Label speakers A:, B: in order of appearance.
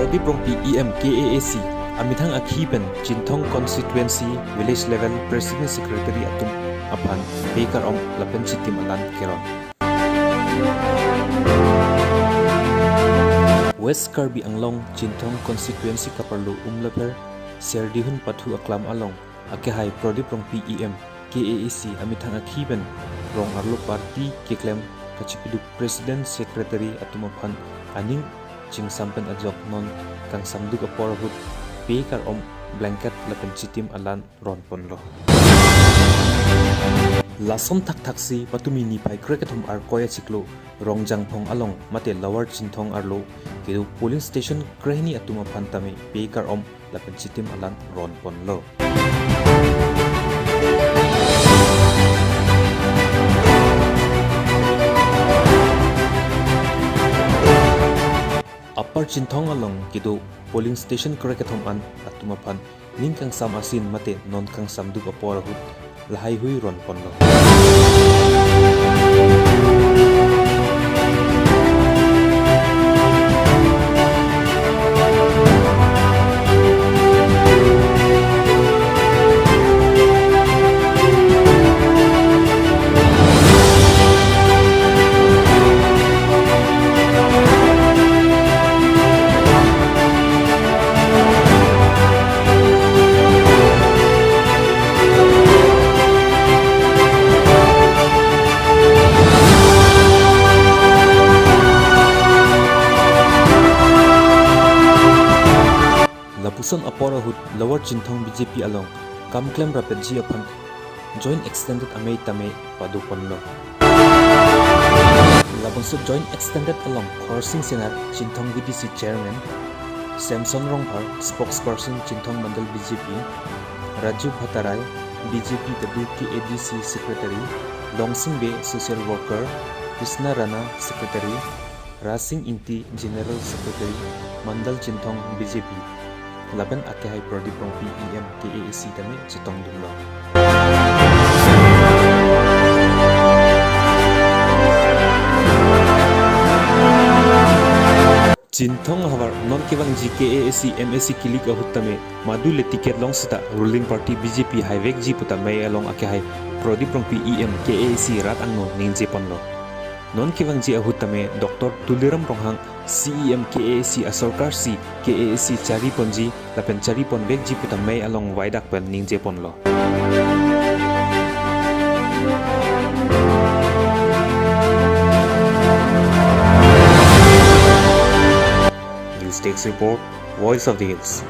A: Prodeep Rongpi EM KAAC amethang akhi pen Chinthong Constituency Village Level President Secretary atum aphan keron lapen chitim alan keron. West Karbi Anglong Chinthong Constituency kaparlu umlaper serdihun pathu aklam along akehai Prodeep Rongpi EM KAAC amethang akhi pen rong arlo party keklem kachipiduk President Secretary atum aphan aning ching sampen ajok non kang samduk aporhut keron blanket lapen chitim alan ron ponlo. Lasom thak thaksi patumi ni pai krekathum ar koya chiklo rongjang phong along mate lower Chinthong arlo kedu polling station krehni atuma phantame keron lapen chitim alan ron ponlo. Upper Chinthong along kido polling station krekathom an atumaphan ningkang sam asin mate non kang samduk aporahut lahai hui ron ponlo. Lapuson aporahut lower Chinthong BJP along kamklem rapidji upon joint extended amay tame padu ponlo. Lapuson joint extended along coursing senar Chinthong BDC chairman Samson Rongpar spokesperson Chinthong Mandal BJP Raju Bhattarai BJP WKADC secretary Longsing Bay social worker Krishna Rana secretary Rasing Inti general secretary Mandal Chinthong BJP laban akehai Prodeep Rongpi EM KAAC tame chitong dumlo. Chinthong hawar non kewang KAAC MAC kilik ahut tame madu le ticket long sita ruling party BJP highway ji puta mai along akehai Prodeep Rongpi EM KAAC rat angno ningje ponlo. Non kewang ji ahut tame Dr. Tuliram Ronghang CEM KAAC asorkar si KAAC chari ponji lapen chari pon vek ji puta mai along waidak pen ningje ponlo. News Takes Report, Voice of the Hills.